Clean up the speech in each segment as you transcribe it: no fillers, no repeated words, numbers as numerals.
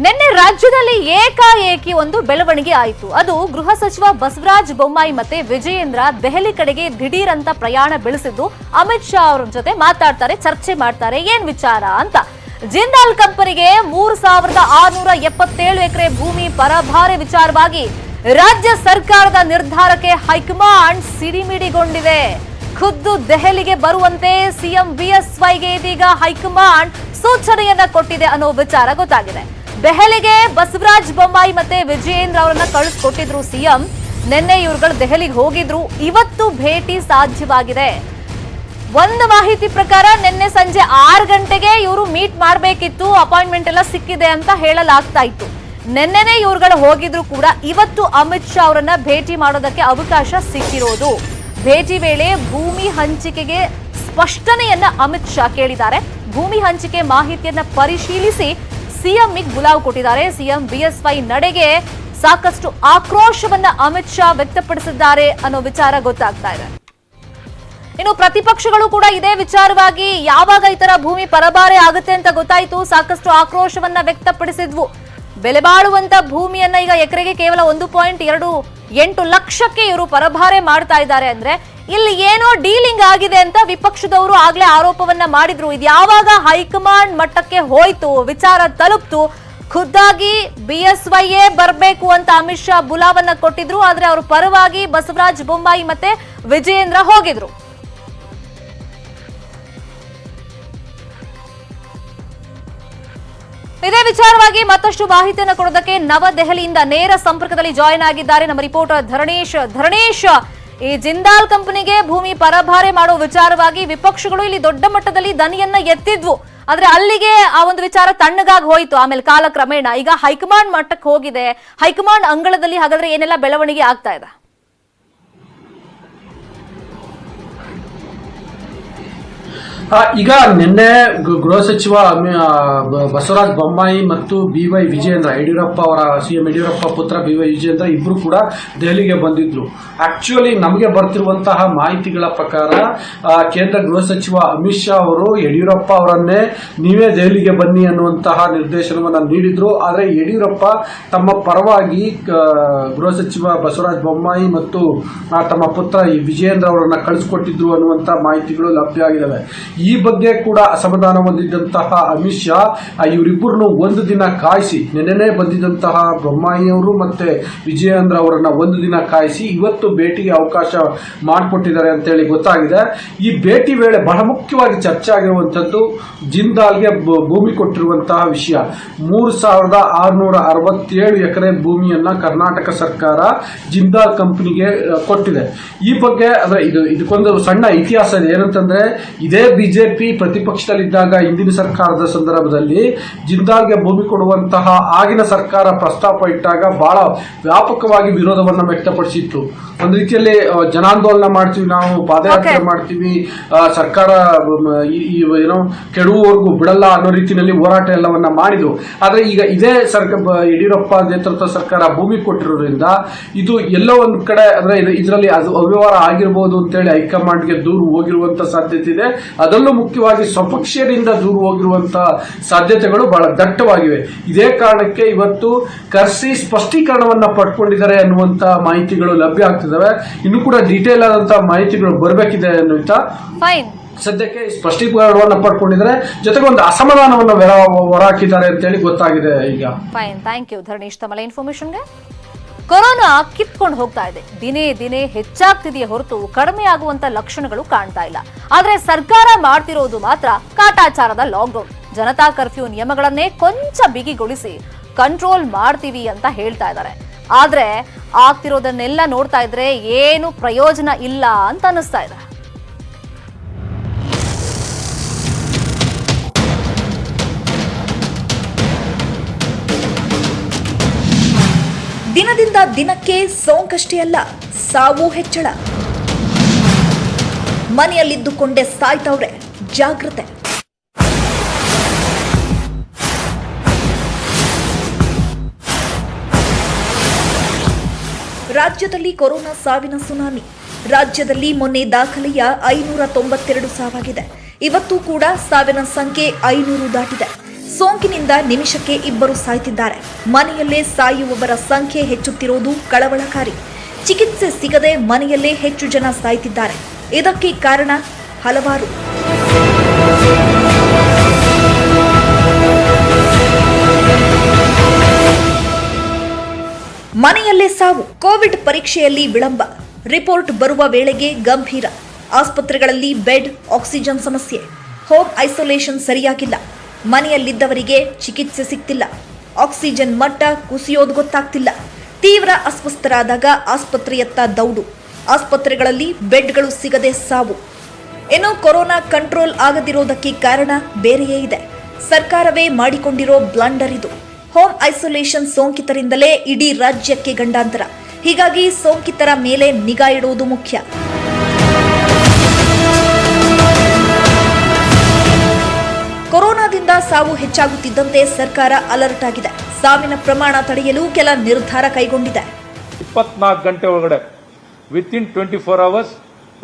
ನಿನ್ನೆ ರಾಜ್ಯದಲ್ಲಿ ಏಕಾಏಕಿ ಒಂದು ಬೆಳವಣಿಗೆ ಆಯಿತು. ಅದು ಗೃಹ ಸಚಿವ ಬಸವರಾಜ ಬೊಮ್ಮಾಯಿ ಮತ್ತೆ ವಿಜಯೇಂದ್ರ ದೆಹಲಿ ಕಡೆಗೆ ದಿಢೀರ್ ಅಂತ ಪ್ರಯಾಣ ಬೆಳೆಸಿದ್ದು ಅಮಿತ್ ಶಾ ಅವರ ಜೊತೆ ಮಾತಾಡ್ತಾರೆ, ಚರ್ಚೆ ಮಾಡ್ತಾರೆ. ಏನ್ ವಿಚಾರ ಅಂತ. ಜಿಂದಾಲ್ ಕಂಪನಿಗೆ 3677 ಎಕರೆ ಭೂಮಿ ಪರಭಾರೆ ವಿಚಾರವಾಗಿ ರಾಜ್ಯ ಸರ್ಕಾರದ ನಿರ್ಧಾರಕ್ಕೆ ಹೈಕಮಾಂಡ್ ಸಿಡಿಮಿಡಿಗೊಂಡಿದೆ. ಖುದ್ದು ದೆಹಲಿಗೆ ಬರುವಂತೆ ಸಿಎಂ ಬಿಎಸ್ವೈಗೆ ಇದೀಗ ಹೈಕಮಾಂಡ್ ಸೂಚನೆಯನ್ನ ಕೊಟ್ಟಿದೆ ಅನ್ನೋ ವಿಚಾರ ಗೊತ್ತಾಗಿದೆ. ದೆಹಲಿಗೆ ಬಸವರಾಜ ಬೊಮ್ಮಾಯಿ ಮತ್ತೆ ವಿಜಯೇಂದ್ರ ಅವರನ್ನ ಕಳಿಸ್ಕೊಟ್ಟಿದ್ರು ಸಿಎಂ. ನಿನ್ನೆ ಇವ್ರುಗಳು ದೆಹಲಿಗೆ ಹೋಗಿದ್ರು. ಇವತ್ತು ಭೇಟಿ ಸಾಧ್ಯವಾಗಿದೆ. ಒಂದು ಮಾಹಿತಿ ಪ್ರಕಾರ ನಿನ್ನೆ ಸಂಜೆ 6 ಗಂಟೆಗೆ ಇವರು ಮೀಟ್ ಮಾಡಬೇಕಿತ್ತು, ಅಪಾಯಿಂಟ್ಮೆಂಟ್ ಎಲ್ಲ ಸಿಕ್ಕಿದೆ ಅಂತ ಹೇಳಲಾಗ್ತಾ ಇತ್ತು. ನಿನ್ನೆನೆ ಇವ್ರುಗಳು ಹೋಗಿದ್ರು ಕೂಡ ಇವತ್ತು ಅಮಿತ್ ಶಾ ಅವರನ್ನ ಭೇಟಿ ಮಾಡೋದಕ್ಕೆ ಅವಕಾಶ ಸಿಕ್ಕಿರೋದು. ಭೇಟಿ ವೇಳೆ ಭೂಮಿ ಹಂಚಿಕೆಗೆ ಸ್ಪಷ್ಟನೆಯನ್ನ ಅಮಿತ್ ಶಾ ಕೇಳಿದ್ದಾರೆ. ಭೂಮಿ ಹಂಚಿಕೆ ಮಾಹಿತಿಯನ್ನ ಪರಿಶೀಲಿಸಿ ಸಿಎಂಗೆ ಬುಲಾವ್ ಕೊಟ್ಟಿದ್ದಾರೆ. ಸಿಎಂ ಬಿಎಸ್ವೈ ನಡೆಗೆ ಸಾಕಷ್ಟು ಆಕ್ರೋಶವನ್ನ ಅಮಿತ್ ಶಾ ವ್ಯಕ್ತಪಡಿಸಿದ್ದಾರೆ ಅನ್ನೋ ವಿಚಾರ ಗೊತ್ತಾಗ್ತಾ ಇದೆ. ಇನ್ನು ಪ್ರತಿಪಕ್ಷಗಳು ಕೂಡ ಇದೇ ವಿಚಾರವಾಗಿ ಯಾವಾಗ ಈ ತರ ಭೂಮಿ ಪರಭಾರೆ ಆಗುತ್ತೆ ಅಂತ ಗೊತ್ತಾಯಿತು ಸಾಕಷ್ಟು ಆಕ್ರೋಶವನ್ನ ವ್ಯಕ್ತಪಡಿಸಿದ್ವು. ಬೆಲೆ ಬಾಳುವಂತ ಭೂಮಿಯನ್ನ ಈಗ ಎಕರೆಗೆ ಕೇವಲ 1.28 ಲಕ್ಷಕ್ಕೆ ಇವರು ಪರಭಾರೆ ಮಾಡ್ತಾ ಇದ್ದಾರೆ. ಅಂದ್ರೆ ಇಲ್ಲಿ ಏನೋ ಡೀಲಿಂಗ್ ಆಗಿದೆ ಅಂತ ವಿಪಕ್ಷದವರು ಆಗ್ಲೇ ಆರೋಪವನ್ನ ಮಾಡಿದ್ರು. ಇದು ಯಾವಾಗ ಹೈಕಮಾಂಡ್ ಮಟ್ಟಕ್ಕೆ ಹೋಯ್ತು, ವಿಚಾರ ತಲುಪ್ತು, ಖುದ್ದಾಗಿ ಬಿಎಸ್ವೈಯೇ ಬರಬೇಕು ಅಂತ ಅಮಿತ್ ಶಾ ಬುಲಾವನ್ನ ಕೊಟ್ಟಿದ್ರು. ಆದ್ರೆ ಅವರು ಪರವಾಗಿ ಬಸವರಾಜ ಬೊಮ್ಮಾಯಿ ಮತ್ತೆ ವಿಜಯೇಂದ್ರ ಹೋಗಿದ್ರು. ಇದೇ ವಿಚಾರವಾಗಿ ಮತ್ತಷ್ಟು ಮಾಹಿತಿಯನ್ನು ಕೊಡೋದಕ್ಕೆ ನವದೆಹಲಿಯಿಂದ ನೇರ ಸಂಪರ್ಕದಲ್ಲಿ ಜಾಯಿನ್ ಆಗಿದ್ದಾರೆ ನಮ್ಮ ರಿಪೋರ್ಟರ್ ಧರಣೇಶ್. ಈ ಜಿಂದಾಲ್ ಕಂಪನಿಗೆ ಭೂಮಿ ಪರಭಾರೆ ಮಾಡೋ ವಿಚಾರವಾಗಿ ವಿಪಕ್ಷಗಳು ಇಲ್ಲಿ ದೊಡ್ಡ ಮಟ್ಟದಲ್ಲಿ ದನಿಯನ್ನ ಎತ್ತಿದ್ವು. ಆದ್ರೆ ಅಲ್ಲಿಗೆ ಆ ಒಂದು ವಿಚಾರ ತಣ್ಣಗಾಗಿ ಹೋಯಿತು. ಆಮೇಲೆ ಕಾಲಕ್ರಮೇಣ ಈಗ ಹೈಕಮಾಂಡ್ ಮಟ್ಟಕ್ಕೆ ಹೋಗಿದೆ. ಹೈಕಮಾಂಡ್ ಅಂಗಳದಲ್ಲಿ ಹಾಗಾದ್ರೆ ಏನೆಲ್ಲ ಬೆಳವಣಿಗೆ ಆಗ್ತಾ ಇದೆ? ಈಗ ನಿನ್ನೆ ಗೃಹ ಸಚಿವ ಬಸವರಾಜ ಬೊಮ್ಮಾಯಿ ಮತ್ತು ಬಿವೈ ವಿಜಯೇಂದ್ರ ಯಡಿಯೂರಪ್ಪ ಅವರ ಸಿಎಂ ಯಡಿಯೂರಪ್ಪ ಪುತ್ರ ಬಿವೈ ವಿಜಯೇಂದ್ರ ಇಬ್ರು ಕೂಡ ದೆಹಲಿಗೆ ಬಂದಿದ್ರು. ಆಕ್ಚುಲಿ ನಮಗೆ ಬರ್ತಿರುವಂತಹ ಮಾಹಿತಿಗಳ ಪ್ರಕಾರ ಕೇಂದ್ರ ಗೃಹ ಸಚಿವ ಅಮಿತ್ ಶಾ ಅವರು ಯಡಿಯೂರಪ್ಪ ಅವರನ್ನೇ ನೀವೇ ದೆಹಲಿಗೆ ಬನ್ನಿ ಅನ್ನುವಂತಹ ನಿರ್ದೇಶನವನ್ನು ನೀಡಿದ್ರು. ಆದರೆ ಯಡಿಯೂರಪ್ಪ ತಮ್ಮ ಪರವಾಗಿ ಗೃಹ ಸಚಿವ ಬಸವರಾಜ ಬೊಮ್ಮಾಯಿ ಮತ್ತು ತಮ್ಮ ಪುತ್ರ ವಿಜಯೇಂದ್ರ ಅವರನ್ನ ಕಳಿಸಿಕೊಟ್ಟಿದ್ರು ಅನ್ನುವಂತಹ ಮಾಹಿತಿಗಳು ಲಭ್ಯ ಆಗಿದ್ದಾವೆ. ಈ ಬಗ್ಗೆ ಕೂಡ ಅಸಮಾಧಾನ ಹೊಂದಿದ್ದಂತಹ ಅಮಿತ್ ಶಾ ಇವರಿಬ್ಬರನ್ನು ಒಂದು ದಿನ ಕಾಯಿಸಿ, ನೆನ್ನೆ ಬಂದಿದ್ದಂತಹ ಬೊಮ್ಮಾಯಿ ಅವರು ಮತ್ತೆ ವಿಜಯೇಂದ್ರ ಅವರನ್ನ ಒಂದು ದಿನ ಕಾಯಿಸಿ ಇವತ್ತು ಭೇಟಿಗೆ ಅವಕಾಶ ಮಾಡಿಕೊಟ್ಟಿದ್ದಾರೆ ಅಂತೇಳಿ ಗೊತ್ತಾಗಿದೆ. ಈ ಭೇಟಿ ವೇಳೆ ಬಹಳ ಮುಖ್ಯವಾಗಿ ಚರ್ಚೆ ಆಗಿರುವಂತದ್ದು ಜಿಂದಾಲ್ಗೆ ಭೂಮಿ ಕೊಟ್ಟಿರುವಂತಹ ವಿಷಯ. 3667 ಎಕರೆ ಭೂಮಿಯನ್ನ ಕರ್ನಾಟಕ ಸರ್ಕಾರ ಜಿಂದಾಲ್ ಕಂಪನಿಗೆ ಕೊಟ್ಟಿದೆ. ಈ ಬಗ್ಗೆ ಅಂದ್ರೆ ಇದಕ್ಕೊಂದು ಸಣ್ಣ ಇತಿಹಾಸ ಇದೆ. ಏನಂತಂದ್ರೆ ಇದೇ ಬಿಜೆಪಿ ಪ್ರತಿಪಕ್ಷದಲ್ಲಿದ್ದಾಗ ಹಿಂದಿನ ಸರ್ಕಾರದ ಸಂದರ್ಭದಲ್ಲಿ ಜಿಂದಾಲ್ಗೆ ಭೂಮಿ ಕೊಡುವಂತಹ ಆಗಿನ ಸರ್ಕಾರ ಪ್ರಸ್ತಾಪ ಇಟ್ಟಾಗ ಬಹಳ ವ್ಯಾಪಕವಾಗಿ ವಿರೋಧವನ್ನ ವ್ಯಕ್ತಪಡಿಸಿತ್ತು. ಒಂದು ರೀತಿಯಲ್ಲಿ ಜನಾಂದೋಲನ ಮಾಡ್ತೀವಿ, ನಾವು ಪಾದಯಾತ್ರೆ ಮಾಡ್ತೀವಿ, ಸರ್ಕಾರ ಏನೋ ಕೆಡುವವರೆಗೂ ಬಿಡಲ್ಲ ಅನ್ನೋ ರೀತಿಯಲ್ಲಿ ಹೋರಾಟ ಎಲ್ಲವನ್ನ ಮಾಡಿದ್ರು. ಆದ್ರೆ ಈಗ ಇದೇ ಯಡಿಯೂರಪ್ಪ ನೇತೃತ್ವ ಸರ್ಕಾರ ಭೂಮಿ ಕೊಟ್ಟಿರೋದ್ರಿಂದ ಇದು ಎಲ್ಲೋ ಒಂದು ಕಡೆ ಅಂದ್ರೆ ಇದರಲ್ಲಿ ಅದು ಅವ್ಯವಹಾರ ಆಗಿರಬಹುದು ಅಂತೇಳಿ ಹೈಕಮಾಂಡ್ಗೆ ದೂರು ಹೋಗಿರುವಂತ ಸಾಧ್ಯತೆ ಇದೆ. ಅದರಲ್ಲೂ ಮುಖ್ಯವಾಗಿ ಸ್ವಪಕ್ಷದಿಂದ ದೂರ ಹೋಗಿರುವಂತಹ ಸಾಧ್ಯತೆಗಳು ಬಹಳ ದಟ್ಟವಾಗಿವೆ. ಇದೇ ಕಾರಣಕ್ಕೆ ಇವತ್ತು ಕರೆಸಿ ಸ್ಪಷ್ಟೀಕರಣವನ್ನ ಪಡ್ಕೊಂಡಿದ್ದಾರೆ ಅನ್ನುವಂತ ಮಾಹಿತಿಗಳು ಲಭ್ಯ ಆಗ್ತಿದ್ದಾವೆ. ಇನ್ನು ಕೂಡ ಡೀಟೇಲ್ ಆದಂತಹ ಮಾಹಿತಿಗಳು ಬರಬೇಕಿದೆ ಅನ್ನುವಂತ ಸದ್ಯಕ್ಕೆ ಸ್ಪಷ್ಟೀಕರಣವನ್ನ ಪಡ್ಕೊಂಡಿದ್ದಾರೆ. ಜೊತೆಗೆ ಒಂದು ಅಸಮಾಧಾನವನ್ನು ಹೊರಹಾಕಿದ್ದಾರೆ ಅಂತೇಳಿ ಗೊತ್ತಾಗಿದೆ. ಈಗ ಥ್ಯಾಂಕ್ ಯು ಧರಣೇಶ್ ತಮ್ಮ ಇನ್ಫಾರ್ಮೇಶನ್ಗೆ. ಕೊರೋನಾ ಕಿತ್ಕೊಂಡು ಹೋಗ್ತಾ ಇದೆ, ದಿನೇ ದಿನೇ ಹೆಚ್ಚಾಗ್ತಿದೆಯೇ ಹೊರತು ಕಡಿಮೆ ಆಗುವಂತ ಲಕ್ಷಣಗಳು ಕಾಣ್ತಾ ಇಲ್ಲ. ಆದ್ರೆ ಸರ್ಕಾರ ಮಾಡ್ತಿರೋದು ಮಾತ್ರ ಕಾಟಾಚಾರದ ಲಾಕ್ಡೌನ್. ಜನತಾ ಕರ್ಫ್ಯೂ ನಿಯಮಗಳನ್ನೇ ಕೊಂಚ ಬಿಗಿಗೊಳಿಸಿ ಕಂಟ್ರೋಲ್ ಮಾಡ್ತೀವಿ ಅಂತ ಹೇಳ್ತಾ ಇದ್ದಾರೆ. ಆದ್ರೆ ಆಗ್ತಿರೋದನ್ನೆಲ್ಲ ನೋಡ್ತಾ ಇದ್ರೆ ಏನು ಪ್ರಯೋಜನ ಇಲ್ಲ ಅಂತ ಅನಿಸ್ತಾ ಇದೆ. ದಿನದಿಂದ ದಿನಕ್ಕೆ ಸೋಂಕಷ್ಟೇ ಅಲ್ಲ, ಸಾವು ಹೆಚ್ಚಳ. ಮನೆಯಲ್ಲಿದ್ದುಕೊಂಡೇ ಸಾಯ್ತವ್ರೆ, ಜಾಗ್ರತೆ. ರಾಜ್ಯದಲ್ಲಿ ಕೊರೋನಾ ಸಾವಿನ ಸುನಾಮಿ. ರಾಜ್ಯದಲ್ಲಿ ಮೊನ್ನೆ ದಾಖಲೆಯ 592 ಸಾವಾಗಿದೆ. ಇವತ್ತು ಕೂಡ ಸಾವಿನ ಸಂಖ್ಯೆ 500 ದಾಟಿದೆ. ಸೋಂಕಿನಿಂದ ನಿಮಿಷಕ್ಕೆ 2 ಸಾಯ್ತಿದ್ದಾರೆ. ಮನೆಯಲ್ಲೇ ಸಾಯುವವರ ಸಂಖ್ಯೆ ಹೆಚ್ಚುತ್ತಿರುವುದು ಕಳವಳಕಾರಿ. ಚಿಕಿತ್ಸೆ ಸಿಗದೆ ಮನೆಯಲ್ಲೇ ಹೆಚ್ಚು ಜನ ಸಾಯ್ತಿದ್ದಾರೆ. ಇದಕ್ಕೆ ಕಾರಣ ಹಲವಾರು. ಮನೆಯಲ್ಲೇ ಸಾವು, ಕೋವಿಡ್ ಪರೀಕ್ಷೆಯಲ್ಲಿ ವಿಳಂಬ, ರಿಪೋರ್ಟ್ ಬರುವ ವೇಳೆಗೆ ಗಂಭೀರ, ಆಸ್ಪತ್ರೆಗಳಲ್ಲಿ ಬೆಡ್, ಆಕ್ಸಿಜನ್ ಸಮಸ್ಯೆ, ಹೋಮ್ ಐಸೋಲೇಷನ್ ಸರಿಯಾಗಿಲ್ಲ, ಮನೆಯಲ್ಲಿದ್ದವರಿಗೆ ಚಿಕಿತ್ಸೆ ಸಿಗ್ತಿಲ್ಲ, ಆಕ್ಸಿಜನ್ ಮಟ್ಟ ಕುಸಿಯೋದು ಗೊತ್ತಾಗ್ತಿಲ್ಲ, ತೀವ್ರ ಅಸ್ವಸ್ಥರಾದಾಗ ಆಸ್ಪತ್ರೆಯತ್ತ ದೌಡು, ಆಸ್ಪತ್ರೆಗಳಲ್ಲಿ ಬೆಡ್ಗಳು ಸಿಗದೆ ಸಾವು. ಇನ್ನು ಕೊರೋನಾ ಕಂಟ್ರೋಲ್ ಆಗದಿರೋದಕ್ಕೆ ಕಾರಣ ಬೇರೆಯೇ ಇದೆ. ಸರ್ಕಾರವೇ ಮಾಡಿಕೊಂಡಿರೋ ಬ್ಲಂಡರ್ ಇದು. ಹೋಮ್ ಐಸೋಲೇಷನ್ ಸೋಂಕಿತರಿಂದಲೇ ಇಡೀ ರಾಜ್ಯಕ್ಕೆ ಗಂಡಾಂತರ. ಹೀಗಾಗಿ ಸೋಂಕಿತರ ಮೇಲೆ ನಿಗಾ ಇಡುವುದು ಮುಖ್ಯ. ಕೊರೋನಾದಿಂದ ಸಾವು ಹೆಚ್ಚಾಗುತ್ತಿದ್ದಂತೆ ಸರ್ಕಾರ ಅಲರ್ಟ್ ಆಗಿದೆ. ಸಾವಿನ ಪ್ರಮಾಣ ತಡೆಯಲು ಕೆಲ ನಿರ್ಧಾರ ಕೈಗೊಂಡಿದೆ. 24 ಗಂಟೆ ಒಳಗಡೆ ವಿತಿನ್ 24 ಅವರ್ಸ್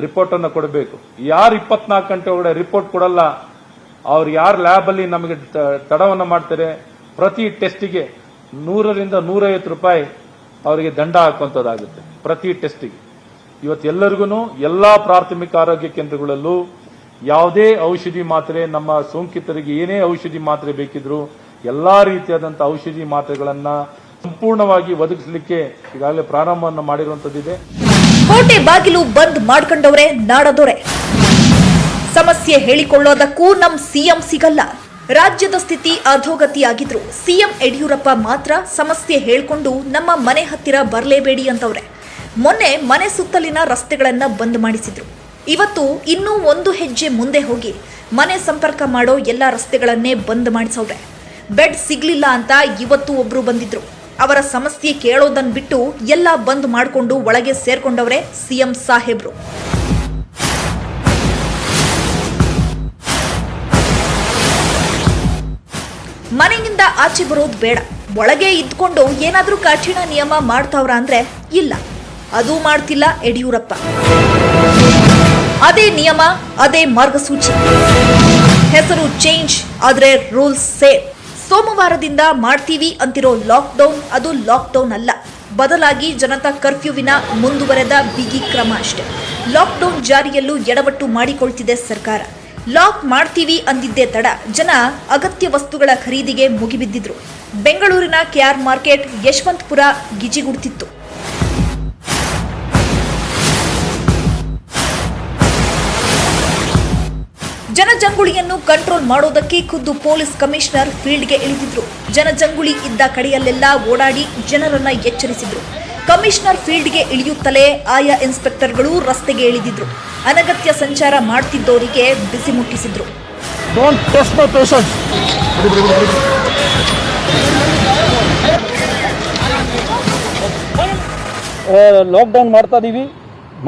ರಿಪೋರ್ಟ್ ಅನ್ನು ಕೊಡಬೇಕು. ಯಾರು 24 ಗಂಟೆ ಒಳಗಡೆ ರಿಪೋರ್ಟ್ ಕೊಡಲ್ಲ, ಅವ್ರು ಯಾರು ಲ್ಯಾಬ್ ಅಲ್ಲಿ ನಮಗೆ ತಡವನ್ನು ಮಾಡ್ತಾರೆ, ಪ್ರತಿ ಟೆಸ್ಟಿಗೆ 100 ರಿಂದ 150 ರೂಪಾಯಿ ಅವರಿಗೆ ದಂಡ ಹಾಕುವಂತದ್ದಾಗುತ್ತೆ. ಪ್ರತಿ ಟೆಸ್ಟಿಗೆ ಇವತ್ತು ಎಲ್ಲರಿಗೂ ಎಲ್ಲಾ ಪ್ರಾಥಮಿಕ ಆರೋಗ್ಯ ಕೇಂದ್ರಗಳಲ್ಲೂ ಯಾವುದೇ ಔಷಧಿ ಮಾತ್ರೆ, ನಮ್ಮ ಸೋಂಕಿತರಿಗೆ ಏನೇ ಔಷಧಿ ಮಾತ್ರೆ ಬೇಕಿದ್ರು ಎಲ್ಲಾ ರೀತಿಯಾದಂತಹ ಔಷಧಿ ಮಾತ್ರೆಗಳನ್ನ ಸಂಪೂರ್ಣವಾಗಿ ಒದಗಿಸಲಿಕ್ಕೆ ಈಗಾಗಲೇ ಪ್ರಾರಂಭವನ್ನು ಮಾಡಿರುವಂತದ್ದಿದೆ. ಕೋಟೆ ಬಾಗಿಲು ಬಂದ್ ಮಾಡ್ಕೊಂಡವ್ರೆ ನಾಡದೊರೆ. ಸಮಸ್ಯೆ ಹೇಳಿಕೊಳ್ಳೋದಕ್ಕೂ ನಮ್ ಸಿಎಂ ಸಿಗಲ್ಲ. ರಾಜ್ಯದ ಸ್ಥಿತಿ ಅಧೋಗತಿಯಾಗಿದ್ರು ಸಿಎಂ ಯಡಿಯೂರಪ್ಪ ಮಾತ್ರ ಸಮಸ್ಯೆ ಹೇಳ್ಕೊಂಡು ನಮ್ಮ ಮನೆ ಹತ್ತಿರ ಬರಲೇಬೇಡಿ ಅಂತವ್ರೆ. ಮೊನ್ನೆ ಮನೆ ಸುತ್ತಲಿನ ರಸ್ತೆಗಳನ್ನ ಬಂದ್ ಮಾಡಿಸಿದ್ರು. ಇವತ್ತು ಇನ್ನೂ ಒಂದು ಹೆಜ್ಜೆ ಮುಂದೆ ಹೋಗಿ ಮನೆ ಸಂಪರ್ಕ ಮಾಡೋ ಎಲ್ಲ ರಸ್ತೆಗಳನ್ನೇ ಬಂದ್ ಮಾಡಿಸವ್ರೆ. ಬೆಡ್ ಸಿಗ್ಲಿಲ್ಲ ಅಂತ ಇವತ್ತು ಒಬ್ರು ಬಂದಿದ್ರು. ಅವರ ಸಮಸ್ಯೆ ಕೇಳೋದನ್ನ ಬಿಟ್ಟು ಎಲ್ಲ ಬಂದ್ ಮಾಡಿಕೊಂಡು ಒಳಗೆ ಸೇರ್ಕೊಂಡವ್ರೆ ಸಿಎಂ ಸಾಹೇಬ್ರು. ಮನೆಯಿಂದ ಆಚೆ ಬರೋದು ಬೇಡ, ಒಳಗೆ ಇದ್ಕೊಂಡು ಏನಾದ್ರೂ ಕಠಿಣ ನಿಯಮ ಮಾಡ್ತಾವ್ರ ಅಂದ್ರೆ ಇಲ್ಲ, ಅದೂ ಮಾಡ್ತಿಲ್ಲ ಯಡಿಯೂರಪ್ಪ. ಅದೇ ನಿಯಮ, ಅದೇ ಮಾರ್ಗಸೂಚಿ. ಹೆಸರು ಚೇಂಜ್ ಆದ್ರೆ ರೂಲ್ಸ್ ಸೇಮ್. ಸೋಮವಾರದಿಂದ ಮಾಡ್ತೀವಿ ಅಂತಿರೋ ಲಾಕ್ಡೌನ್ ಅದು ಲಾಕ್ಡೌನ್ ಅಲ್ಲ, ಬದಲಾಗಿ ಜನತಾ ಕರ್ಫ್ಯೂವಿನ ಮುಂದುವರೆದ ಬಿಗಿ ಕ್ರಮ ಅಷ್ಟೇ. ಲಾಕ್ಡೌನ್ ಜಾರಿಯಲ್ಲೂ ಎಡವಟ್ಟು ಮಾಡಿಕೊಳ್ತಿದೆ ಸರ್ಕಾರ. ಲಾಕ್ ಮಾಡ್ತೀವಿ ಅಂದಿದ್ದೇ ತಡ ಜನ ಅಗತ್ಯ ವಸ್ತುಗಳ ಖರೀದಿಗೆ ಮುಗಿಬಿದ್ದಿದ್ರು. ಬೆಂಗಳೂರಿನ ಕೆಆರ್ ಮಾರ್ಕೆಟ್, ಯಶವಂತಪುರ ಗಿಜಿಗುಡ್ತಿತ್ತು. ಜನಜಂಗುಳಿಯನ್ನು ಕಂಟ್ರೋಲ್ ಮಾಡೋದಕ್ಕೆ ಖುದ್ದು ಪೊಲೀಸ್ ಕಮಿಷನರ್ ಫೀಲ್ಡ್ಗೆ ಇಳಿದಿದ್ರು. ಜನಜಂಗುಳಿ ಇದ್ದ ಕಡೆಯಲ್ಲೆಲ್ಲ ಓಡಾಡಿ ಜನರನ್ನ ಎಚ್ಚರಿಸಿದ್ರು. ಕಮಿಷನರ್ ಫೀಲ್ಡ್ಗೆ ಇಳಿಯುತ್ತಲೇ ಆಯಾ ಇನ್ಸ್ಪೆಕ್ಟರ್ಗಳು ರಸ್ತೆಗೆ ಇಳಿದಿದ್ರು. ಅನಗತ್ಯ ಸಂಚಾರ ಮಾಡ್ತಿದ್ದವರಿಗೆ ಬಿಸಿ ಮುಟ್ಟಿಸಿದ್ರು. ಲಾಕ್ಡೌನ್ ಮಾಡ್ತಾ ಇದೀವಿ,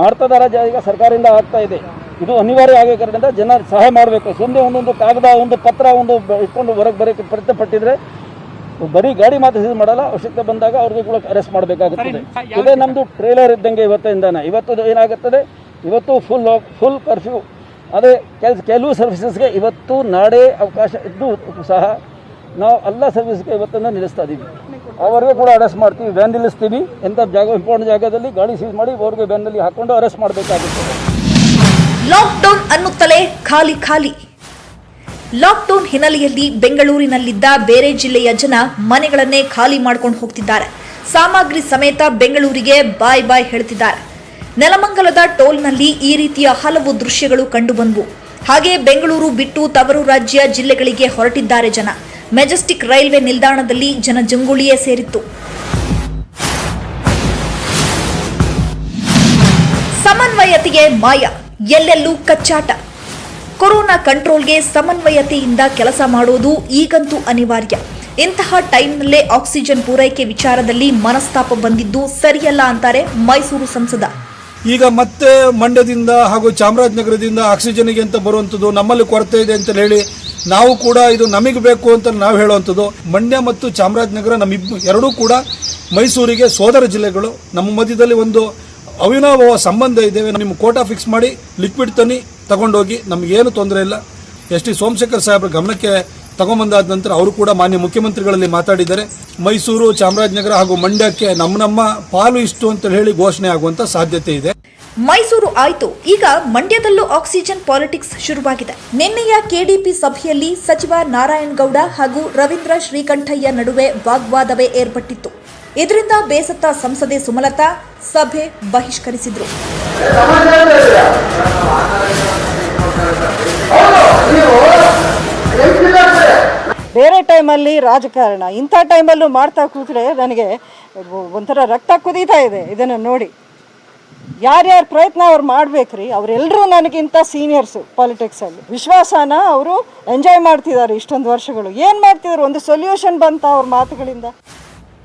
ಮಾಡ್ತಾ ಇದ್ದಾರೆ. ಈಗ ಸರ್ಕಾರದಿಂದ ಆಗ್ತಾ ಇದೆ. ಇದು ಅನಿವಾರ್ಯ ಆಗೋ ಕಾರಣದಿಂದ ಜನ ಸಹಾಯ ಮಾಡಬೇಕು. ಸುಮ್ಮನೆ ಒಂದೊಂದು ಕಾಗದ, ಒಂದು ಪತ್ರ, ಒಂದು ಇಟ್ಕೊಂಡು ಹೊರಗೆ ಬರೋಕ್ಕೆ ಪ್ರಯತ್ನ ಪಟ್ಟಿದ್ರೆ ಬರೀ ಗಾಡಿ ಮಾತ್ರ ಸೀಸ್ ಮಾಡಲ್ಲ, ಅವಶ್ಯಕತೆ ಬಂದಾಗ ಅವ್ರಿಗೆ ಕೂಡ ಅರೆಸ್ಟ್ ಮಾಡಬೇಕಾಗುತ್ತದೆ. ಇದೇ ನಮ್ಮದು ಟ್ರೇಲರ್ ಇದ್ದಂಗೆ ಇವತ್ತಿಂದಾನೆ. ಇವತ್ತು ಏನಾಗುತ್ತದೆ, ಇವತ್ತು ಫುಲ್ ಕರ್ಫ್ಯೂ. ಅದೇ ಕೆಲವು ಸರ್ವಿಸಸ್ಗೆ ಇವತ್ತು ನಾಳೆ ಅವಕಾಶ ಇದ್ದು ಸಹ ನಾವು ಎಲ್ಲ ಸರ್ವಿಸ್ಗೆ ಇವತ್ತನ್ನು ನಿಲ್ಲಿಸ್ತಾ ಇದ್ದೀವಿ. ಅವರಿಗೆ ಕೂಡ ಅರೆಸ್ಟ್ ಮಾಡ್ತೀವಿ, ವ್ಯಾನ್ ನಿಲ್ಲಿಸ್ತೀವಿ. ಎಂಥ ಇಂಪಾರ್ಟೆಂಟ್ ಜಾಗದಲ್ಲಿ ಗಾಡಿ ಸೀಸ್ ಮಾಡಿ ಅವ್ರಿಗೆ ವ್ಯಾನ್ನಲ್ಲಿ ಹಾಕೊಂಡು ಅರೆಸ್ಟ್ ಮಾಡಬೇಕಾಗುತ್ತದೆ. ಲಾಕ್ಡೌನ್ ಅನ್ನುತ್ತಲೇ ಖಾಲಿ ಖಾಲಿ. ಲಾಕ್ಡೌನ್ ಹಿನ್ನೆಲೆಯಲ್ಲಿ ಬೆಂಗಳೂರಿನಲ್ಲಿದ್ದ ಬೇರೆ ಜಿಲ್ಲೆಯ ಜನ ಮನೆಗಳನ್ನೇ ಖಾಲಿ ಮಾಡ್ಕೊಂಡು ಹೋಗ್ತಿದ್ದಾರೆ. ಸಾಮಗ್ರಿ ಸಮೇತ ಬೆಂಗಳೂರಿಗೆ ಬಾಯ್ ಬಾಯ್ ಹೇಳ್ತಿದ್ದಾರೆ. ನೆಲಮಂಗಲದ ಟೋಲ್ನಲ್ಲಿ ಈ ರೀತಿಯ ಹಲವು ದೃಶ್ಯಗಳು ಕಂಡುಬಂದವು. ಹಾಗೆ ಬೆಂಗಳೂರು ಬಿಟ್ಟು ತವರು ರಾಜ್ಯ ಜಿಲ್ಲೆಗಳಿಗೆ ಹೊರಟಿದ್ದಾರೆ ಜನ. ಮೆಜೆಸ್ಟಿಕ್ ರೈಲ್ವೆ ನಿಲ್ದಾಣದಲ್ಲಿ ಜನಜಂಗುಳಿಯೇ ಸೇರಿತ್ತು. ಸಮನ್ವಯತೆಗೆ ಮಾಯ, ಎಲ್ಲೆಲ್ಲೂ ಕಚ್ಚಾಟ. ಕೊರೋನಾ ಕಂಟ್ರೋಲ್ಗೆ ಸಮನ್ವಯತೆಯಿಂದ ಕೆಲಸ ಮಾಡೋದು ಈಗಂತೂ ಅನಿವಾರ್ಯ. ಇಂತಹ ಟೈಮ್ನಲ್ಲೇ ಆಕ್ಸಿಜನ್ ಪೂರೈಕೆ ವಿಚಾರದಲ್ಲಿ ಮನಸ್ತಾಪ ಬಂದಿದ್ದು ಸರಿಯಲ್ಲ ಅಂತಾರೆ ಮೈಸೂರು ಸಂಸದ. ಈಗ ಮತ್ತೆ ಮಂಡ್ಯದಿಂದ ಹಾಗೂ ಚಾಮರಾಜನಗರದಿಂದ ಆಕ್ಸಿಜನ್ಗೆ ಅಂತ ಬರುವಂಥದ್ದು ನಮ್ಮಲ್ಲಿ ಕೊರತೆ ಇದೆ ಅಂತ ಹೇಳಿ ನಾವು ಕೂಡ ಇದು ನಮಗೆ ಬೇಕು ಅಂತ ನಾವು ಹೇಳುವಂಥದ್ದು. ಮಂಡ್ಯ ಮತ್ತು ಚಾಮರಾಜನಗರ ಎರಡೂ ಕೂಡ ಮೈಸೂರಿಗೆ ಸೋದರ ಜಿಲ್ಲೆಗಳು. ನಮ್ಮ ಮಧ್ಯದಲ್ಲಿ ಒಂದು ಅವಿನಾಭಾವ ಸಂಬಂಧ ಇದ್ದೇವೆ. ನಿಮ್ಮ ಕೋಟಾ ಫಿಕ್ಸ್ ಮಾಡಿ ಲಿಕ್ವಿಡ್ ತನ್ನಿ ತಗೊಂಡೋಗಿ, ನಮಗೇನು ತೊಂದರೆ ಇಲ್ಲ. ಎಸ್ ಟಿ ಸೋಮಶೇಖರ್ ಸಾಹೇಬ್ರ ಗಮನಕ್ಕೆ ತಗೊಂಬಂದಾದ ನಂತರ ಅವರು ಕೂಡ ಮಾನ್ಯ ಮುಖ್ಯಮಂತ್ರಿಗಳಲ್ಲಿ ಮಾತಾಡಿದ್ದಾರೆ. ಮೈಸೂರು, ಚಾಮರಾಜನಗರ ಹಾಗೂ ಮಂಡ್ಯಕ್ಕೆ ನಮ್ಮ ಪಾಲು ಇಷ್ಟು ಅಂತ ಹೇಳಿ ಘೋಷಣೆ ಆಗುವಂತ ಸಾಧ್ಯತೆ ಇದೆ. ಮೈಸೂರು ಆಯ್ತು, ಈಗ ಮಂಡ್ಯದಲ್ಲೂ ಆಕ್ಸಿಜನ್ ಪಾಲಿಟಿಕ್ಸ್ ಶುರುವಾಗಿದೆ. ನಿನ್ನೆಯ ಕೆಡಿಪಿ ಸಭೆಯಲ್ಲಿ ಸಚಿವ ನಾರಾಯಣಗೌಡ ಹಾಗೂ ರವೀಂದ್ರ ಶ್ರೀಕಂಠಯ್ಯ ನಡುವೆ ವಾಗ್ವಾದವೇ ಏರ್ಪಟ್ಟಿತ್ತು. ಇದರಿಂದ ಬೇಸತ್ತ ಸಂಸದೆ ಸುಮಲತಾ ಸಭೆ ಬಹಿಷ್ಕರಿಸಿದ್ರು. ಬೇರೆ ಟೈಮಲ್ಲಿ ರಾಜಕಾರಣ, ಇಂಥ ಟೈಮಲ್ಲೂ ಮಾಡ್ತಾ ಕೂತ್ರೆ ನನಗೆ ಒಂಥರ ರಕ್ತ ಕುದೀತಾ ಇದೆ. ಇದನ್ನು ನೋಡಿ ಯಾರ್ಯಾರ ಪ್ರಯತ್ನ ಅವ್ರು ಮಾಡ್ಬೇಕ್ರಿ. ಅವರೆಲ್ಲರೂ ನನಗಿಂತ ಸೀನಿಯರ್ಸು ಪಾಲಿಟಿಕ್ಸಲ್ಲಿ. ವಿಶ್ವಾಸನ ಅವರು ಎಂಜಾಯ್ ಮಾಡ್ತಿದ್ದಾರೆ ಇಷ್ಟೊಂದು ವರ್ಷಗಳು. ಏನು ಮಾಡ್ತಿದ್ರು, ಒಂದು ಸೊಲ್ಯೂಷನ್ ಬಂತ ಅವ್ರ ಮಾತುಗಳಿಂದ.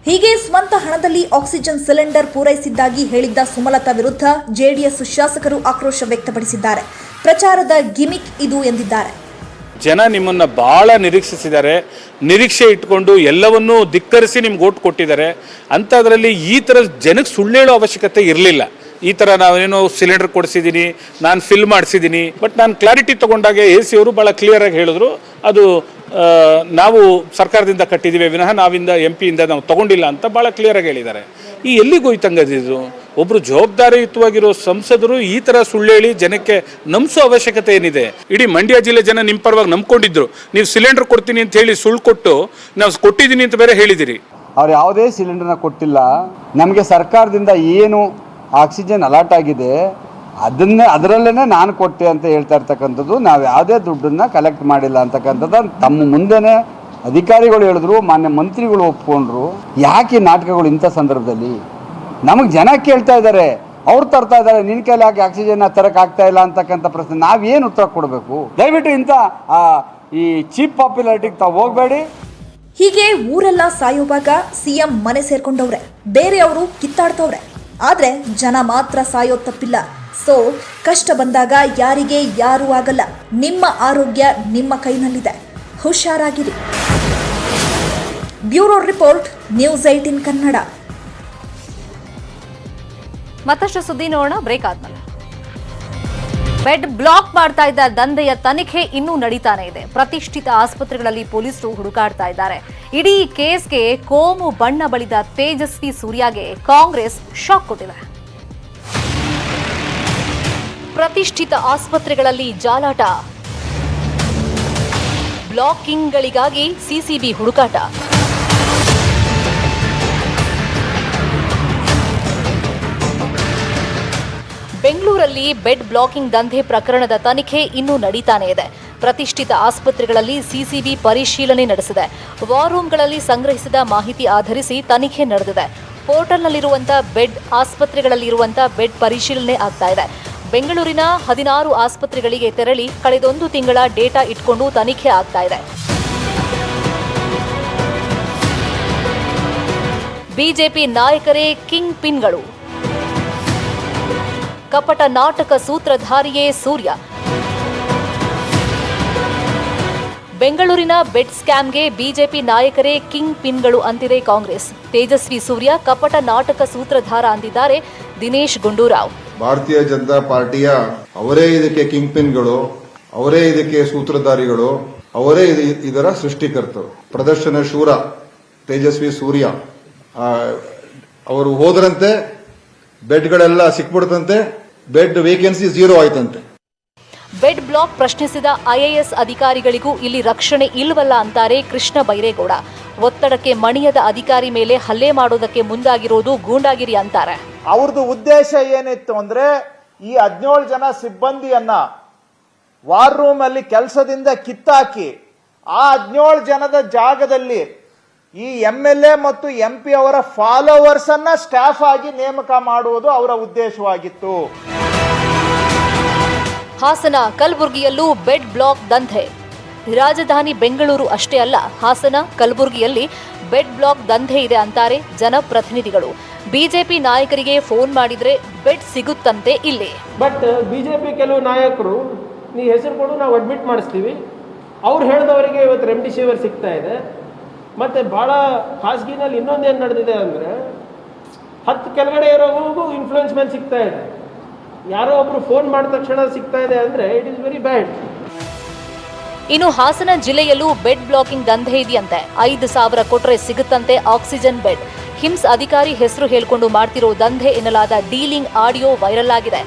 ಹೀಗೆ ಸ್ವಂತ ಹಣದಲ್ಲಿ ಆಕ್ಸಿಜನ್ ಸಿಲಿಂಡರ್ ಪೂರೈಸಿದ್ದಾಗಿ ಹೇಳಿದ್ದ ಸುಮಲತಾ ವಿರುದ್ಧ ಜೆಡಿಎಸ್ ಶಾಸಕರು ಆಕ್ರೋಶ ವ್ಯಕ್ತಪಡಿಸಿದ್ದಾರೆ. ಪ್ರಚಾರದ ಗಿಮಿಕ್ ಇದು ಎಂದಿದ್ದಾರೆ. ಜನ ನಿಮ್ಮನ್ನು ಭಾಳ ನಿರೀಕ್ಷಿಸಿದ್ದಾರೆ, ನಿರೀಕ್ಷೆ ಇಟ್ಕೊಂಡು ಎಲ್ಲವನ್ನೂ ಧಿಕ್ಕರಿಸಿ ನಿಮ್ಗೆ ಓಟ್ ಕೊಟ್ಟಿದ್ದಾರೆ. ಅಂಥದ್ರಲ್ಲಿ ಈ ಥರ ಜನಕ್ಕೆ ಸುಳ್ಳು ಹೇಳೋ ಅವಶ್ಯಕತೆ ಇರಲಿಲ್ಲ. ಈ ಥರ ನಾವೇನೋ ಸಿಲಿಂಡರ್ ಕೊಡಿಸಿದ್ದೀನಿ, ನಾನು ಫಿಲ್ ಮಾಡಿಸಿದ್ದೀನಿ. ಬಟ್ ನಾನು ಕ್ಲಾರಿಟಿ ತೊಗೊಂಡಾಗ AC ಅವರು ಭಾಳ ಕ್ಲಿಯರಾಗಿ ಹೇಳಿದ್ರು, ಅದು ನಾವು ಸರ್ಕಾರದಿಂದ ಕಟ್ಟಿದ್ದೀವಿ ವಿನಃ ನಾವಿಂದ MP ಇಂದ ನಾವು ತೊಗೊಂಡಿಲ್ಲ ಅಂತ ಭಾಳ ಕ್ಲಿಯರಾಗಿ ಹೇಳಿದ್ದಾರೆ. ಈ ಎಲ್ಲಿಗೋಯ್ತಂಗದಿದು? ಒಬ್ಬರು ಜವಾಬ್ದಾರಿಯುತವಾಗಿರೋ ಸಂಸದರು ಈ ಥರ ಸುಳ್ಳು ಹೇಳಿ ಜನಕ್ಕೆ ನಂಬಿಸೋ ಅವಶ್ಯಕತೆ ಏನಿದೆ? ಇಡೀ ಮಂಡ್ಯ ಜಿಲ್ಲೆ ಜನ ನಿಮ್ಮ ಪರವಾಗಿ ನಂಬ್ಕೊಂಡಿದ್ರು. ನೀವು ಸಿಲಿಂಡರ್ ಕೊಡ್ತೀನಿ ಅಂತ ಹೇಳಿ ಸುಳ್ಳು ಕೊಟ್ಟು ನಾವು ಕೊಟ್ಟಿದ್ದೀನಿ ಅಂತ ಬೇರೆ ಹೇಳಿದಿರಿ. ಅವ್ರು ಯಾವುದೇ ಸಿಲಿಂಡರ್ನ ಕೊಟ್ಟಿಲ್ಲ. ನಮಗೆ ಸರ್ಕಾರದಿಂದ ಏನು ಆಕ್ಸಿಜನ್ ಅಲಾಟ್ ಆಗಿದೆ ಅದರಲ್ಲೇ ನಾನು ಕೊಟ್ಟೆ ಅಂತ ಹೇಳ್ತಾ ಇರ್ತಕ್ಕಂಥದ್ದು. ನಾವು ಯಾವುದೇ ದುಡ್ಡನ್ನು ಕಲೆಕ್ಟ್ ಮಾಡಿಲ್ಲ ಅಂತಕ್ಕಂಥದ್ದು ತಮ್ಮ ಮುಂದೆನೇ ಅಧಿಕಾರಿಗಳು ಹೇಳಿದ್ರು, ಮಾನ್ಯ ಮಂತ್ರಿಗಳು ಒಪ್ಕೊಂಡ್ರು. ಯಾಕೆ ನಾಟಕಗಳು ಇಂಥ ಸಂದರ್ಭದಲ್ಲಿ? ನಮಗೆ ಜನ ಕೇಳ್ತಾ ಇದ್ದಾರೆ, ಅವ್ರು ತರ್ತಾ ಇದ್ದಾರೆ, ನಿನ್ನ ಕೈಲಿ ಯಾಕೆ ಆಕ್ಸಿಜನ್ ತರಕ್ಕೆ ಆಗ್ತಾ ಇಲ್ಲ ಅಂತಕ್ಕಂಥ ಪ್ರಶ್ನೆ ನಾವೇನು ಉತ್ತರ ಕೊಡಬೇಕು? ದಯವಿಟ್ಟು ಇಂಥ ಈ ಚೀಪ್ ಪಾಪ್ಯುಲಾರಿಟಿಗೆ ತಾವು ಹೋಗಬೇಡಿ. ಹೀಗೆ ಊರೆಲ್ಲ ಸಾಯೋವಾಗ ಸಿಎಂ ಮನೆ ಸೇರ್ಕೊಂಡವ್ರೆ, ಬೇರೆಯವರು ಕಿತ್ತಾಡ್ತವ್ರೆ. ಆದ್ರೆ ಜನ ಮಾತ್ರ ಸಾಯೋ ತಪ್ಪಿಲ್ಲ. ಸೊ ಕಷ್ಟ ಬಂದಾಗ ಯಾರಿಗೆ ಯಾರೂ ಆಗಲ್ಲ. ನಿಮ್ಮ ಆರೋಗ್ಯ ನಿಮ್ಮ ಕೈನಲ್ಲಿದೆ, ಹುಷಾರಾಗಿರಿ. Bureau report, news 18 Kannada. ಮತ್ತಷ್ಟು ಸುದ್ದಿ ನೋಡೋಣ ಬ್ರೇಕ್ ಆದ್ಮೇಲೆ. ಬೆಡ್ ಬ್ಲಾಕ್ ಮಾಡ್ತಾ ಇದ್ದ ದಂಧೆಯ ತನಿಖೆ ಇನ್ನೂ ನಡೀತಾನೆ ಇದೆ. ಪ್ರತಿಷ್ಠಿತ ಆಸ್ಪತ್ರೆಗಳಲ್ಲಿ ಪೊಲೀಸರು ಹುಡುಕಾಡ್ತಾ ಇದ್ದಾರೆ. ಇಡೀ ಕೇಸ್ಗೆ ಕೋಮು ಬಣ್ಣ ಬಳಿದ ತೇಜಸ್ವಿ ಸೂರ್ಯಗೆ ಕಾಂಗ್ರೆಸ್ ಶಾಕ್ ಕೊಟ್ಟಿದೆ. ಪ್ರತಿಷ್ಠಿತ ಆಸ್ಪತ್ರೆಗಳಲ್ಲಿ ಜಾಲಾಟ, ಬ್ಲಾಕಿಂಗ್ಗಳಿಗಾಗಿ ಸಿಸಿಬಿ ಹುಡುಕಾಟ. ಬೆಂಗಳೂರಲ್ಲಿ ಬೆಡ್ ಬ್ಲಾಕಿಂಗ್ ದಂಧೆ ಪ್ರಕರಣದ ತನಿಖೆ ಇನ್ನೂ ನಡೀತಾನೆ ಇದೆ. ಪ್ರತಿಷ್ಠಿತ ಆಸ್ಪತ್ರೆಗಳಲ್ಲಿ ಸಿಸಿಬಿ ಪರಿಶೀಲನೆ ನಡೆಸಿದೆ. ವಾರ್ ರೂಮ್ಗಳಲ್ಲಿ ಸಂಗ್ರಹಿಸಿದ ಮಾಹಿತಿ ಆಧರಿಸಿ ತನಿಖೆ ನಡೆದಿದೆ. ಪೋರ್ಟಲ್ನಲ್ಲಿರುವಂತಹ ಬೆಡ್, ಆಸ್ಪತ್ರೆಗಳಲ್ಲಿರುವಂತಹ ಬೆಡ್ ಪರಿಶೀಲನೆ ಆಗ್ತಾ ಇದೆ. ಬೆಂಗಳೂರಿನ 16 ಆಸ್ಪತ್ರೆಗಳಿಗೆ ತೆರಳಿ ಕಳೆದೊಂದು ತಿಂಗಳ ಡೇಟಾ ಇಟ್ಕೊಂಡು ತನಿಖೆ ಆಗ್ತಾ ಇದೆ. ಬಿಜೆಪಿ ನಾಯಕರೇ ಕಿಂಗ್ ಪಿನ್ಗಳು, ಕಪಟ ನಾಟಕ ಸೂತ್ರಧಾರಿಯೇ ಸೂರ್ಯ. ಬೆಂಗಳೂರಿನ ಬೆಡ್ ಸ್ಕ್ಯಾಮ್ಗೆ ಬಿಜೆಪಿ ನಾಯಕರೇ ಕಿಂಗ್ ಪಿನ್ಗಳು ಅಂತಿದೆ ಕಾಂಗ್ರೆಸ್. ತೇಜಸ್ವಿ ಸೂರ್ಯ ಕಪಟ ನಾಟಕ ಸೂತ್ರಧಾರ ಅಂದಿದ್ದಾರೆ ದಿನೇಶ್ ಗುಂಡೂರಾವ್. ಭಾರತೀಯ ಜನತಾ ಪಾರ್ಟಿಯ ಅವರೇ ಇದಕ್ಕೆ ಕಿಂಗ್ ಪಿನ್ಗಳು, ಅವರೇ ಇದಕ್ಕೆ ಸೂತ್ರಧಾರಿಗಳು, ಅವರೇ ಇದರ ಸೃಷ್ಟಿಕರ್ತರು. ಪ್ರದರ್ಶನ ಶೂರ ತೇಜಸ್ವಿ ಸೂರ್ಯ ಅವರು ಹೋದ್ರಂತೆ, ಬೆಡ್ಗಳೆಲ್ಲ ಸಿಕ್ಬಿಡ್ತಂತೆ, ಬೆಡ್ ವೇಕೆನ್ಸಿ 0 ಆಯ್ತಂತೆ. ಬೆಡ್ ಬ್ಲಾಕ್ ಪ್ರಶ್ನಿಸಿದ IAS ಅಧಿಕಾರಿಗಳಿಗೂ ಇಲ್ಲಿ ರಕ್ಷಣೆ ಇಲ್ವಲ್ಲ ಅಂತಾರೆ ಕೃಷ್ಣ ಬೈರೇಗೌಡ. ಒತ್ತಡಕ್ಕೆ ಮಣಿಯದ ಅಧಿಕಾರಿ ಮೇಲೆ ಹಲ್ಲೆ ಮಾಡೋದಕ್ಕೆ ಮುಂದಾಗಿರೋದು ಗೂಂಡಾಗಿರಿ ಅಂತಾರೆ. ಅವ್ರದ್ದು ಉದ್ದೇಶ ಏನಿತ್ತು ಅಂದ್ರೆ, ಈ 17 ಜನ ಸಿಬ್ಬಂದಿಯನ್ನ ವಾರ್ ರೂಮ್ ಅಲ್ಲಿ ಕೆಲಸದಿಂದ ಕಿತ್ತಾಕಿ ಆ 17 ಜನದ ಜಾಗದಲ್ಲಿ ಈ MLA ಮತ್ತು MP ಅವರ ಫಾಲೋವರ್ಸ್ ಅನ್ನ ಸ್ಟಾಫ್ ಆಗಿ ನೇಮಕ ಮಾಡುವುದು ಅವರ ಉದ್ದೇಶವಾಗಿತ್ತು. ಹಾಸನ, ಕಲಬುರಗಿಯಲ್ಲೂ ಬೆಡ್ ಬ್ಲಾಕ್ ದಂಧೆ. ರಾಜಧಾನಿ ಬೆಂಗಳೂರು ಅಷ್ಟೇ ಅಲ್ಲ, ಹಾಸನ, ಕಲಬುರಗಿಯಲ್ಲಿ ಬೆಡ್ ಬ್ಲಾಕ್ ದಂಧೆ ಇದೆ ಅಂತಾರೆ ಜನಪ್ರತಿನಿಧಿಗಳು. ಬಿಜೆಪಿ ನಾಯಕರಿಗೆ ಫೋನ್ ಮಾಡಿದ್ರೆ ಬೆಡ್ ಸಿಗುತ್ತಂತೆ ಇಲ್ಲಿ. ಬಟ್ ಬಿಜೆಪಿ ಕೆಲವು ನಾಯಕರು ನೀ ಹೆಸರು ಕೊಡು, ನಾವು ಅಡ್ಮಿಟ್ ಮಾಡಿಸ್ತೀವಿ, ಅವ್ರು ಹೇಳಿದವರಿಗೆ ಇವತ್ತು ರೆಮ್ಡಿಸಿವಿರ್ ಸಿಗ್ತಾ ಇದೆ. ಮತ್ತೆ ಬಹಳ ಖಾಸಗಿನಲ್ಲಿ ಇನ್ನೊಂದೇನು ನಡೆದಿದೆ ಅಂದರೆ, 10 ಕೆಳಗಡೆ ಇರೋವರೆಗೂ ಇನ್ಫ್ಲೂಯೆನ್ಸ್ ಮೇಲೆ ಸಿಗ್ತಾ ಇದೆ. ಯಾರೋ ಒಬ್ರು ಫೋನ್ ಮಾಡಿದ ತಕ್ಷಣ ಸಿಗ್ತಾ ಇದೆ ಅಂದರೆ ಇಟ್ ಈಸ್ ವೆರಿ ಬ್ಯಾಡ್. ಇನ್ನು ಹಾಸನ ಜಿಲ್ಲೆಯಲ್ಲೂ ಬೆಡ್ ಬ್ಲಾಕಿಂಗ್ ದಂಧೆ ಇದೆಯಂತೆ. 5,000 ಕೊಟ್ರೆ ಸಿಗುತ್ತಂತೆ ಆಕ್ಸಿಜನ್ ಬೆಡ್. ಹಿಮ್ಸ್ ಅಧಿಕಾರಿ ಹೆಸರು ಹೇಳ್ಕೊಂಡು ಮಾಡ್ತಿರೋ ದಂಧೆ ಎನ್ನಲಾದ ಡೀಲಿಂಗ್ ಆಡಿಯೋ ವೈರಲ್ ಆಗಿದೆ.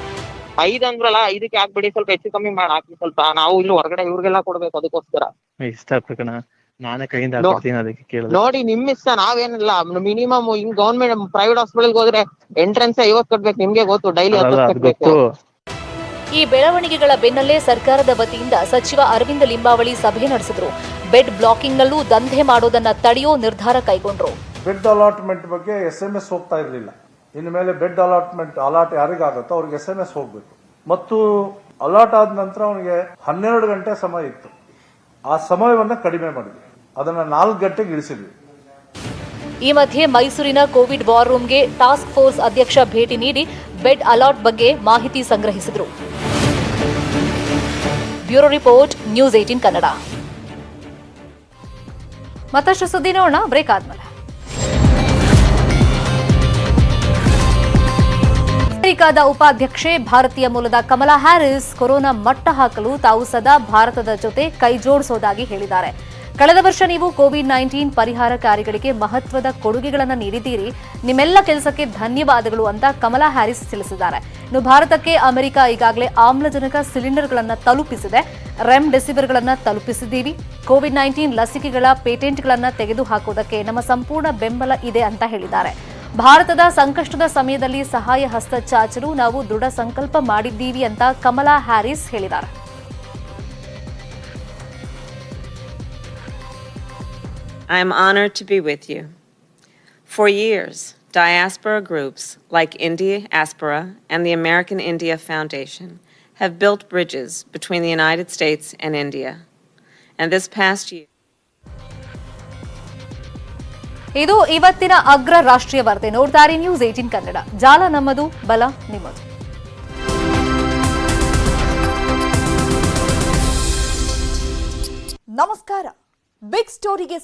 5 ಅಂದ್ರಲ್ಲ 5ಕ್ಕೆ ಹಾಕ್ಬಿಡಿ, ಸ್ವಲ್ಪ ಹೆಚ್ಚು ಕಮ್ಮಿ ಮಾಡಿ ಹಾಕಿ. ಸ್ವಲ್ಪ ನಾವು ಇಲ್ಲಿ ಹೊರಗಡೆ ಇವ್ರಿಗೆಲ್ಲ ಕೊಡ್ಬೇಕು, ಅದಕ್ಕೋಸ್ಕರ ನಾನೇ ಕೈಯಿಂದ ಹಾಕ್ತೀನಿ, ಅದಕ್ಕೆ ಕೇಳಿದೆ. ನೋಡಿ ನಿಮ್ ಇಷ್ಟ, ನಾವೇನಿಲ್ಲ. ಮಿನಿಮಮ್ ಹಿಂಗ್ ಗವರ್ಮೆಂಟ್ ಪ್ರೈವೇಟ್ ಹಾಸ್ಪಿಟಲ್ ಹೋದ್ರೆ ಎಂಟ್ರೆನ್ಸ್ 50 ಕಟ್ಬೇಕು, ನಿಮ್ಗೆ ಗೊತ್ತು. ಡೈಲಿ 10 ಕಟ್ಬೇಕು. ಈ ಬೆಳವಣಿಗೆಗಳ ಬೆನ್ನಲ್ಲೇ ಸರ್ಕಾರದ ವತಿಯಿಂದ ಸಚಿವ ಅರವಿಂದ ಲಿಂಬಾವಳಿ ಸಭೆ ನಡೆಸಿದ್ರು. ಬೆಡ್ ಬ್ಲಾಕಿಂಗ್ನಲ್ಲೂ ದಂಧೆ ಮಾಡೋದನ್ನ ತಡೆಯೋ ನಿರ್ಧಾರ ಕೈಗೊಂಡ್ರು. ಬೆಡ್ ಅಲಾಟ್ಮೆಂಟ್ ಬಗ್ಗೆ SMS ಹೋಗ್ತಾ ಇರಲಿಲ್ಲ. ಇನ್ನು ಮೇಲೆ ಬೆಡ್ ಅಲಾಟ್ ಯಾರಿಗಾಗುತ್ತೋ ಅವ್ರಿಗೆ SMS ಹೋಗ್ಬೇಕು. ಮತ್ತು ಅಲಾಟ್ ಆದ ನಂತರ ಅವನಿಗೆ 12 ಗಂಟೆ ಸಮಯ ಇತ್ತು. ಆ ಸಮಯವನ್ನ ಕಡಿಮೆ ಮಾಡಿದ್ವಿ, ಅದನ್ನ 4 ಗಂಟೆಗೆ ಇಳಿಸಿದ್ವಿ. ಈ ಮಧ್ಯೆ ಮೈಸೂರಿನ ಕೋವಿಡ್ ವಾರ್ ರೂಮ್ಗೆ ಟಾಸ್ಕ್ ಫೋರ್ಸ್ ಅಧ್ಯಕ್ಷ ಭೇಟಿ ನೀಡಿ ಬೆಡ್ ಅಲಾಟ್ ಬಗ್ಗೆ ಮಾಹಿತಿ ಸಂಗ್ರಹಿಸಿದರು. Bureau report, news 18 Kannada. ಮತ್ತಷ್ಟು ಸುದ್ದಿ ನೋಡೋಣ ಬ್ರೇಕ್ ಆದ್ಮೇಲೆ. ಅಮೆರಿಕದ ಉಪಾಧ್ಯಕ್ಷೆ ಭಾರತೀಯ ಮೂಲದ ಕಮಲಾ ಹ್ಯಾರಿಸ್ ಕೊರೋನಾ ಮಟ್ಟ ಹಾಕಲು ತಾವು ಸದಾ ಭಾರತದ ಜೊತೆ ಕೈ ಜೋಡಿಸೋದಾಗಿ ಹೇಳಿದ್ದಾರೆ. ಕಳೆದ ವರ್ಷ ನೀವು ಕೋವಿಡ್-19 ಪರಿಹಾರ ಕಾರ್ಯಗಳಿಗೆ ಮಹತ್ವದ ಕೊಡುಗೆಗಳನ್ನು ನೀಡಿದ್ದೀರಿ, ನಿಮ್ಮೆಲ್ಲ ಕೆಲಸಕ್ಕೆ ಧನ್ಯವಾದಗಳು ಅಂತ ಕಮಲಾ ಹ್ಯಾರಿಸ್ ತಿಳಿಸಿದ್ದಾರೆ. ಇನ್ನು ಭಾರತಕ್ಕೆ ಅಮೆರಿಕ ಈಗಾಗಲೇ ಆಮ್ಲಜನಕ ಸಿಲಿಂಡರ್ಗಳನ್ನು ತಲುಪಿಸಿದೆ, ರೆಮ್ಡೆಸಿವಿರ್ಗಳನ್ನು ತಲುಪಿಸಿದ್ದೀವಿ. ಕೋವಿಡ್-19 ಲಸಿಕೆಗಳ ಪೇಟೆಂಟ್ಗಳನ್ನು ತೆಗೆದುಹಾಕುವುದಕ್ಕೆ ನಮ್ಮ ಸಂಪೂರ್ಣ ಬೆಂಬಲ ಇದೆ ಅಂತ ಹೇಳಿದ್ದಾರೆ. ಭಾರತದ ಸಂಕಷ್ಟದ ಸಮಯದಲ್ಲಿ ಸಹಾಯ ಹಸ್ತ ಚಾಚಲು ನಾವು ದೃಢ ಸಂಕಲ್ಪ ಮಾಡಿದ್ದೀವಿ ಅಂತ ಕಮಲಾ ಹ್ಯಾರಿಸ್ ಹೇಳಿದ್ದಾರೆ. I am honored to be with you. For years, diaspora groups like India-Aspera and the American India Foundation have built bridges between the United States and India. And this past year, ಇದು ಇವತ್ತಿನ ಅಗ್ರ ರಾಷ್ಟ್ರೀಯ ವಾರ್ತೆ. ನೋಡ್ತಾರೆ news 18 Kannada. ಜಾಲ ನಮ್ಮದು, ಬಲ ನಿಮ್ಮದು. ನಮಸ್ಕಾರ. ಬಿಗ್ ಸ್ಟೋರಿಗೆ